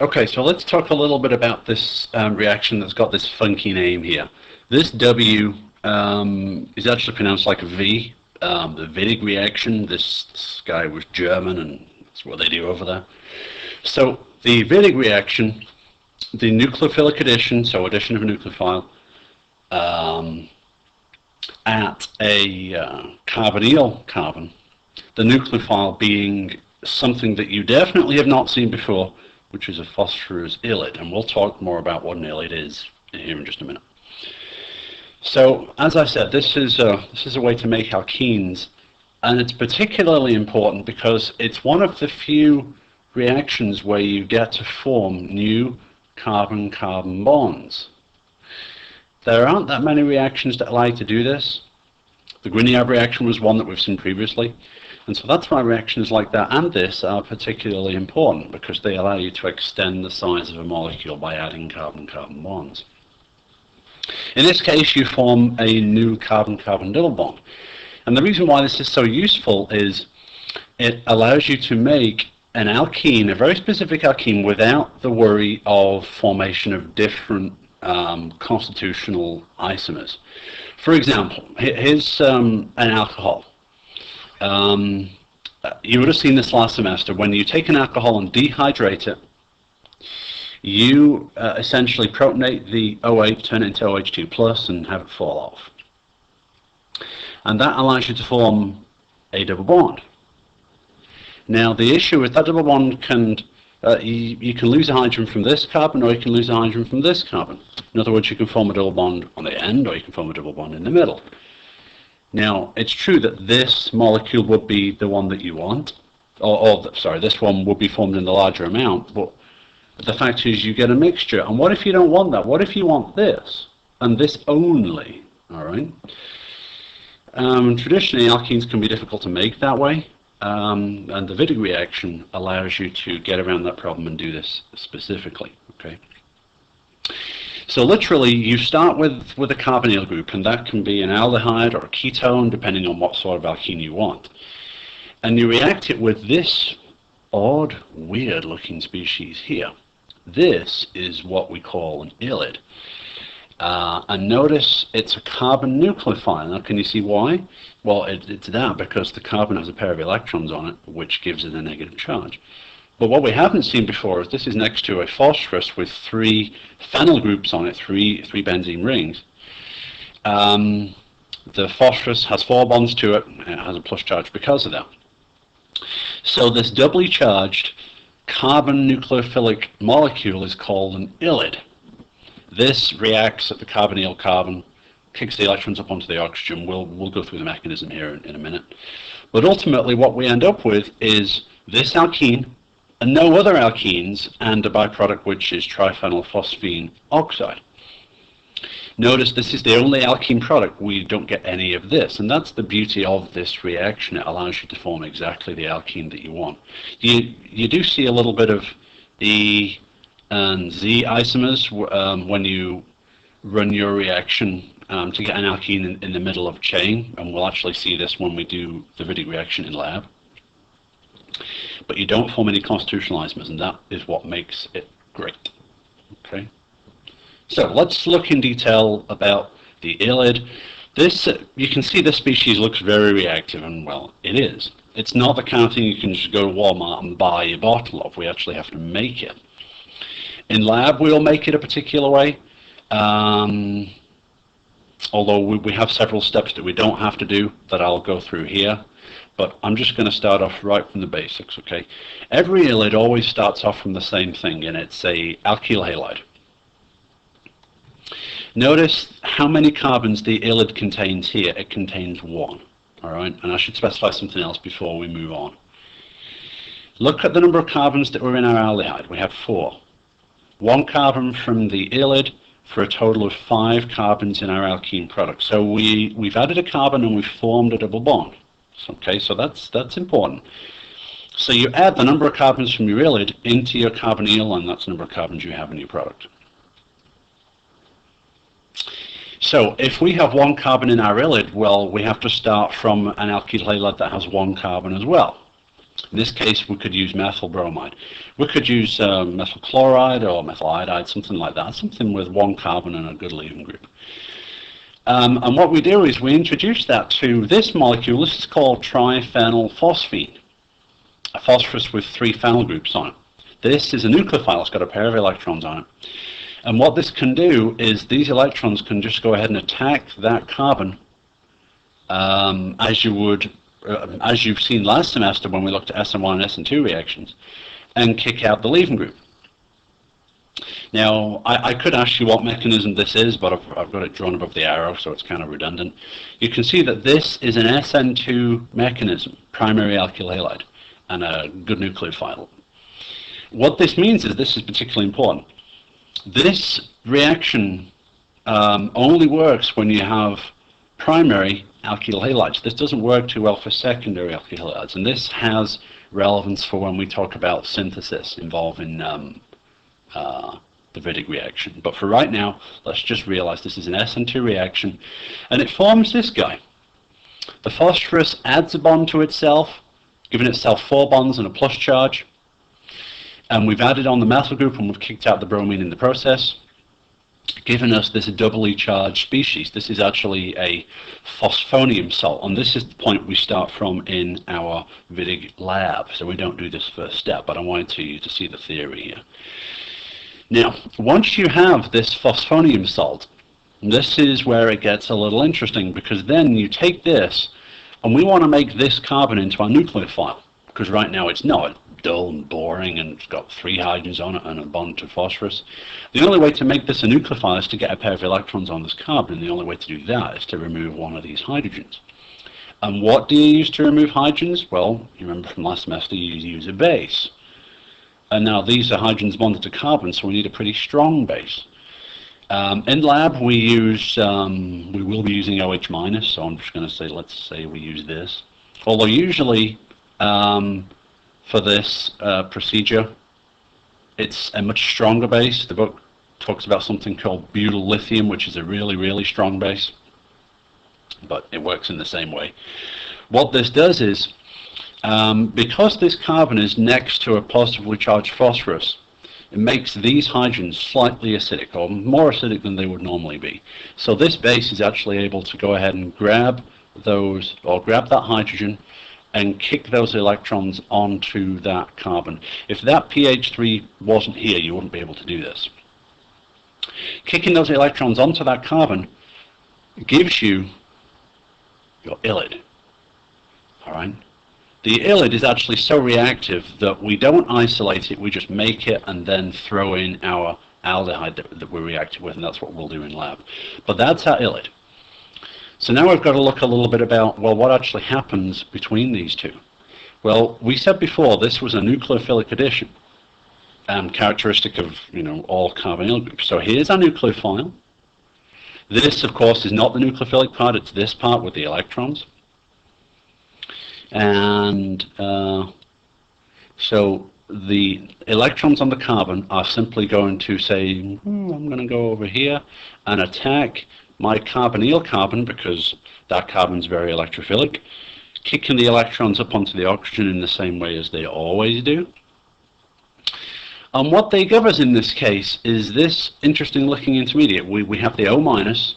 Okay, so let's talk a little bit about this reaction that's got this funky name here. This W is actually pronounced like a V. The Wittig reaction, this guy was German and that's what they do over there. So the Wittig reaction, the nucleophilic addition, so addition of a nucleophile, at a carbonyl carbon, the nucleophile being something that you definitely have not seen before, which is a phosphorus ylide, and we'll talk more about what an ylide is here in just a minute. So, as I said, this is a way to make alkenes, and it's particularly important because it's one of the few reactions where you get to form new carbon-carbon bonds. There aren't that many reactions that allow you to do this. The Grignard reaction was one that we've seen previously. And so that's why reactions like that and this are particularly important, because they allow you to extend the size of a molecule by adding carbon-carbon bonds. In this case, you form a new carbon-carbon double bond. And the reason why this is so useful is it allows you to make an alkene, a very specific alkene, without the worry of formation of different constitutional isomers. For example, here's an alcohol. You would have seen this last semester. When you take an alcohol and dehydrate it, you essentially protonate the OH, turn it into OH2 plus, and have it fall off. And that allows you to form a double bond. Now, the issue is that double bond can, you can lose a hydrogen from this carbon, or you can lose a hydrogen from this carbon. In other words, you can form a double bond on the end, or you can form a double bond in the middle. Now, it's true that this molecule would be the one that you want, sorry, this one would be formed in the larger amount, but the fact is you get a mixture. And what if you don't want that? What if you want this, and this only, all right? Traditionally, alkenes can be difficult to make that way, and the Wittig reaction allows you to get around that problem and do this specifically, okay? So literally, you start with a carbonyl group, and that can be an aldehyde or a ketone, depending on what sort of alkene you want. And you react it with this odd, weird-looking species here. This is what we call an ylide. And notice it's a carbon nucleophile. Now, can you see why? Well, it's that because the carbon has a pair of electrons on it, which gives it a negative charge. But what we haven't seen before is this is next to a phosphorus with 3 phenyl groups on it, three benzene rings. The phosphorus has 4 bonds to it, and it has a plus charge because of that. So this doubly charged carbon nucleophilic molecule is called an ylide. This reacts at the carbonyl carbon, kicks the electrons up onto the oxygen. We'll go through the mechanism here in a minute. But ultimately what we end up with is this alkene and no other alkenes, and a byproduct which is triphenylphosphine oxide. Notice this is the only alkene product. We don't get any of this, and that's the beauty of this reaction. It allows you to form exactly the alkene that you want. You do see a little bit of E and Z isomers when you run your reaction to get an alkene in the middle of a chain, and we'll actually see this when we do the Wittig reaction in lab. But you don't form any constitutional isomers, and that is what makes it great. Okay. So let's look in detail about the ylide. This, you can see this species looks very reactive, and well, it is. It's not the kind of thing you can just go to Walmart and buy a bottle of. We actually have to make it. In lab, we'll make it a particular way, although we have several steps that we don't have to do that I'll go through here. But I'm just going to start off right from the basics, okay? Every ylide always starts off from the same thing, and it's a alkyl halide. Notice how many carbons the ylide contains here. It contains 1, all right? And I should specify something else before we move on. Look at the number of carbons that were in our aldehyde. We have 4. 1 carbon from the ylide for a total of 5 carbons in our alkene product. So we've added a carbon and we've formed a double bond. Okay, so that's important. So you add the number of carbons from your ylide into your carbonyl, and that's the number of carbons you have in your product. So if we have 1 carbon in our ylide, well, we have to start from an alkyl halide that has 1 carbon as well. In this case, we could use methyl bromide. We could use methyl chloride or methyl iodide, something like that, something with one carbon and a good leaving group. And what we do is we introduce that to this molecule. This is called triphenylphosphine, a phosphorus with 3 phenyl groups on it. This is a nucleophile. It's got a pair of electrons on it. And what this can do is these electrons can just go ahead and attack that carbon as you would, as you've seen last semester when we looked at SN1 and SN2 reactions, and kick out the leaving group. Now, I could ask you what mechanism this is, but I've got it drawn above the arrow, so it's kind of redundant. You can see that this is an SN2 mechanism, primary alkyl halide, and a good nucleophile. What this means is, this is particularly important. This reaction only works when you have primary alkyl halides. This doesn't work too well for secondary alkyl halides, and this has relevance for when we talk about synthesis involving the Wittig reaction. But for right now, let's just realize this is an SN2 reaction, and it forms this guy. The phosphorus adds a bond to itself, giving itself 4 bonds and a plus charge, and we've added on the methyl group and we've kicked out the bromine in the process, giving us this doubly charged species. This is actually a phosphonium salt, and this is the point we start from in our Wittig lab. So we don't do this first step, but I wanted you to see the theory here. Now, once you have this phosphonium salt, this is where it gets a little interesting, because then you take this, and we want to make this carbon into our nucleophile, because right now it's not dull and boring, and it's got 3 hydrogens on it and a bond to phosphorus. The only way to make this a nucleophile is to get a pair of electrons on this carbon, and the only way to do that is to remove one of these hydrogens. And what do you use to remove hydrogens? Well, you remember from last semester, you use a base. And now these are hydrogens bonded to carbon, so we need a pretty strong base. In lab, we will be using OH minus, so I'm just going to say, let's say we use this. Although usually, for this procedure, it's a much stronger base. The book talks about something called butyl lithium, which is a really, really strong base, but it works in the same way. What this does is, because this carbon is next to a positively charged phosphorus, it makes these hydrogens slightly acidic, or more acidic than they would normally be. So this base is actually able to go ahead and grab those, or grab that hydrogen, and kick those electrons onto that carbon. If that pH 3 wasn't here, you wouldn't be able to do this. Kicking those electrons onto that carbon gives you your ylide. All right? The ylide is actually so reactive that we don't isolate it, we just make it and then throw in our aldehyde that we're reacting with, and that's what we'll do in lab. But that's our ylide. So now we've got to look a little bit about, well, what actually happens between these two. Well, we said before this was a nucleophilic addition, characteristic of, all carbonyl groups. So here's our nucleophile. This, of course, is not the nucleophilic part, it's this part with the electrons. And so the electrons on the carbon are simply going to say, I'm going to go over here and attack my carbonyl carbon, because that carbon is very electrophilic, kicking the electrons up onto the oxygen in the same way as they always do. And what they give us in this case is this interesting looking intermediate. We have the O minus,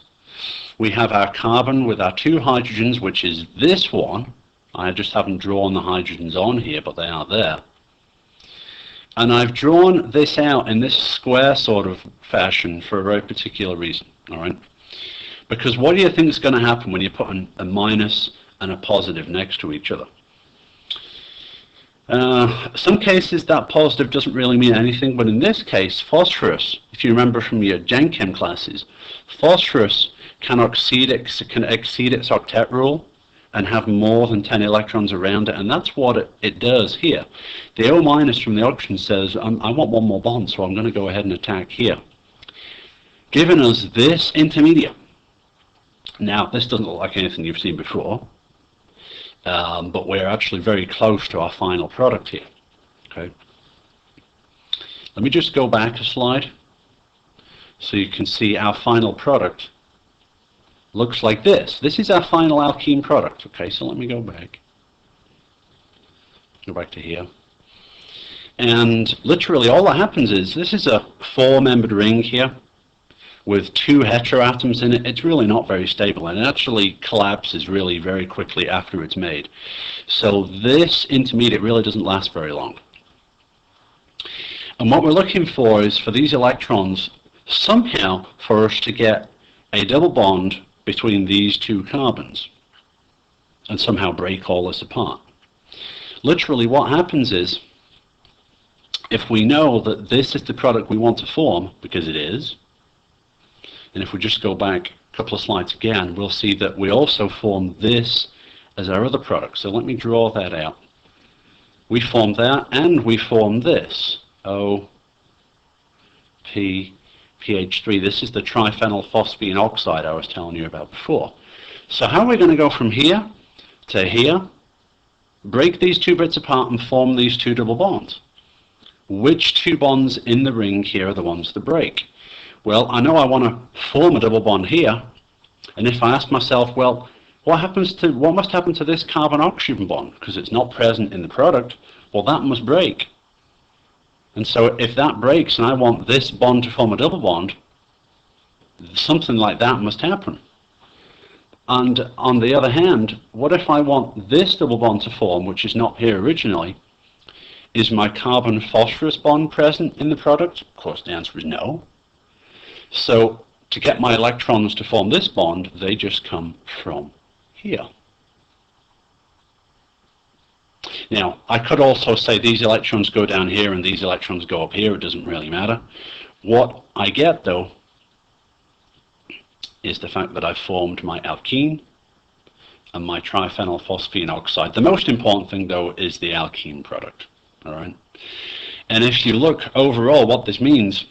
we have our carbon with our 2 hydrogens, which is this one. I just haven't drawn the hydrogens on here, but they are there. And I've drawn this out in this square sort of fashion for a very particular reason, all right? Because what do you think is going to happen when you put a minus and a positive next to each other? Some cases that positive doesn't really mean anything, but in this case, phosphorus, if you remember from your Gen Chem classes, phosphorus can exceed its octet rule and have more than 10 electrons around it, and that's what it does here. The O minus from the oxygen says, I want one more bond, so I'm going to go ahead and attack here, giving us this intermediate. Now, this doesn't look like anything you've seen before, but we're actually very close to our final product here. Okay. Let me just go back a slide so you can see our final product looks like this. This is our final alkene product. Okay, so let me go back. Go back to here. And literally all that happens is, this is a four-membered ring here with two heteroatoms in it. It's really not very stable, and it actually collapses really very quickly after it's made. So this intermediate really doesn't last very long. And what we're looking for is for these electrons somehow for us to get a double bond between these two carbons and somehow break all this apart. Literally what happens is, if we know that this is the product we want to form, because it is, and if we just go back a couple of slides again, we'll see that we also form this as our other product. So let me draw that out. We form that, and we form this, O, P, PH3. This is the triphenyl phosphine oxide I was telling you about before. So how are we going to go from here to here, break these two bits apart and form these two double bonds? Which two bonds in the ring here are the ones that break? Well, I know I want to form a double bond here, and if I ask myself, well, what must happen to this carbon-oxygen bond? Because it's not present in the product, well, that must break. And so if that breaks and I want this bond to form a double bond, something like that must happen. And on the other hand, what if I want this double bond to form, which is not here originally? Is my carbon-phosphorus bond present in the product? Of course, the answer is no. So to get my electrons to form this bond, they just come from here. Now, I could also say these electrons go down here and these electrons go up here. It doesn't really matter. What I get, though, is the fact that I've formed my alkene and my triphenyl phosphine oxide. The most important thing, though, is the alkene product. All right. And if you look overall, what this means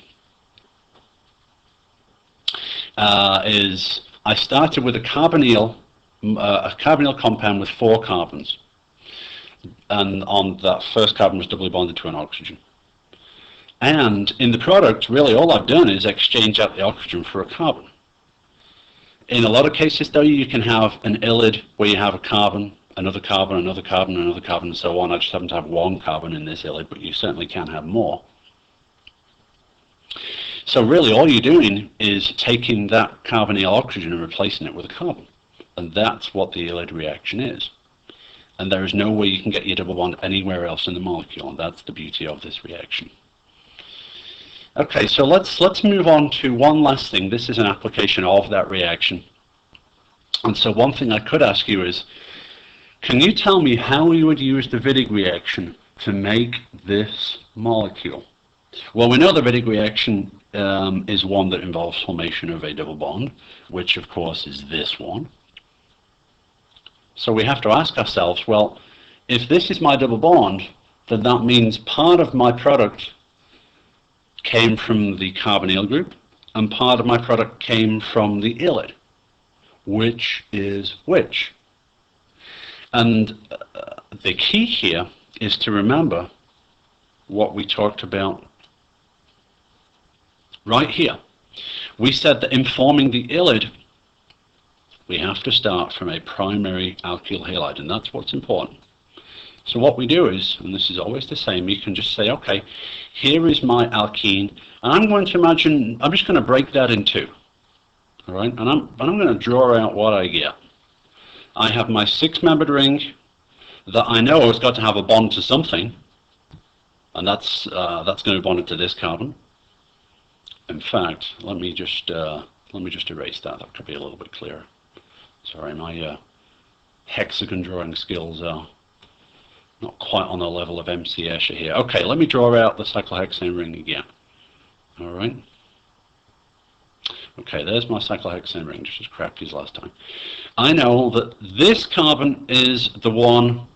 is I started with a carbonyl compound with 4 carbons, and on that first carbon was doubly bonded to an oxygen. And in the product, really all I've done is exchange out the oxygen for a carbon. In a lot of cases, though, you can have an ylide where you have a carbon, another carbon, another carbon, another carbon, and so on. I just happen to have 1 carbon in this ylide, but you certainly can have more. So really all you're doing is taking that carbonyl oxygen and replacing it with a carbon. And that's what the ylide reaction is. And there is no way you can get your double bond anywhere else in the molecule, and that's the beauty of this reaction. Okay, so let's move on to one last thing. This is an application of that reaction. And so one thing I could ask you is, can you tell me how you would use the Wittig reaction to make this molecule? Well, we know the Wittig reaction is one that involves formation of a double bond, which of course is this one. So we have to ask ourselves, well, if this is my double bond, then that means part of my product came from the carbonyl group, and part of my product came from the ylide. Which is which? And the key here is to remember what we talked about right here. We said that in forming the ylide, we have to start from a primary alkyl halide, and that's what's important. So what we do is, and this is always the same, you can just say, okay, here is my alkene, and I'm going to imagine, I'm just going to break that in 2. All right, and I'm going to draw out what I get. I have my 6-membered ring that I know has got to have a bond to something, and that's going to be bonded to this carbon. In fact, let me just erase that. That could be a little bit clearer. Sorry, my hexagon drawing skills are not quite on the level of MC Escher here. Okay, let me draw out the cyclohexane ring again. All right. Okay, there's my cyclohexane ring, just as crappy as last time. I know that this carbon is the one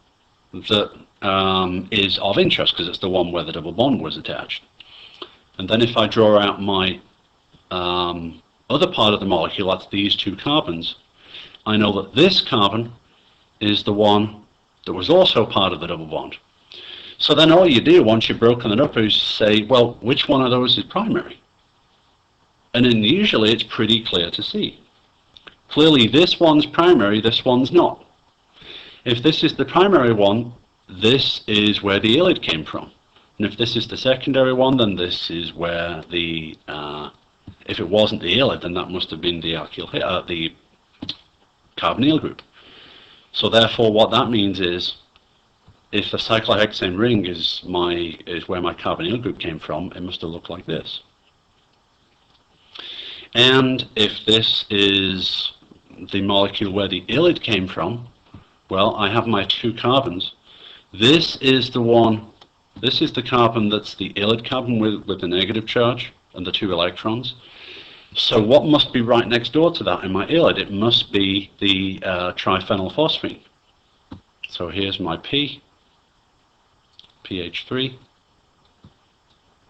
that is of interest, because it's the one where the double bond was attached. And then if I draw out my other part of the molecule, that's these 2 carbons, I know that this carbon is the one that was also part of the double bond. So then all you do once you've broken it up is say, well, which one of those is primary? And then usually it's pretty clear to see. Clearly this one's primary, this one's not. If this is the primary one, this is where the ylide came from. And if this is the secondary one, then this is where the, if it wasn't the ylide, then that must have been the the carbonyl group. So therefore what that means is, if the cyclohexane ring is where my carbonyl group came from, it must have looked like this. And if this is the molecule where the ylide came from, well, I have my two carbons. This is the one, this is the carbon that's the ylide carbon with the negative charge and the two electrons. So what must be right next door to that in my ylide? It must be the triphenylphosphine. So here's my pH3.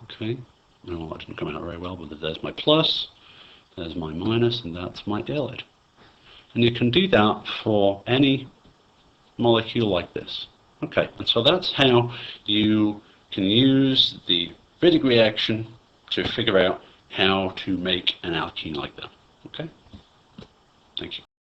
Okay, no, that didn't come out very well, but there's my plus, there's my minus, and that's my ylide. And you can do that for any molecule like this. Okay, and so that's how you can use the Wittig reaction to figure out how to make an alkene like that. Okay, thank you.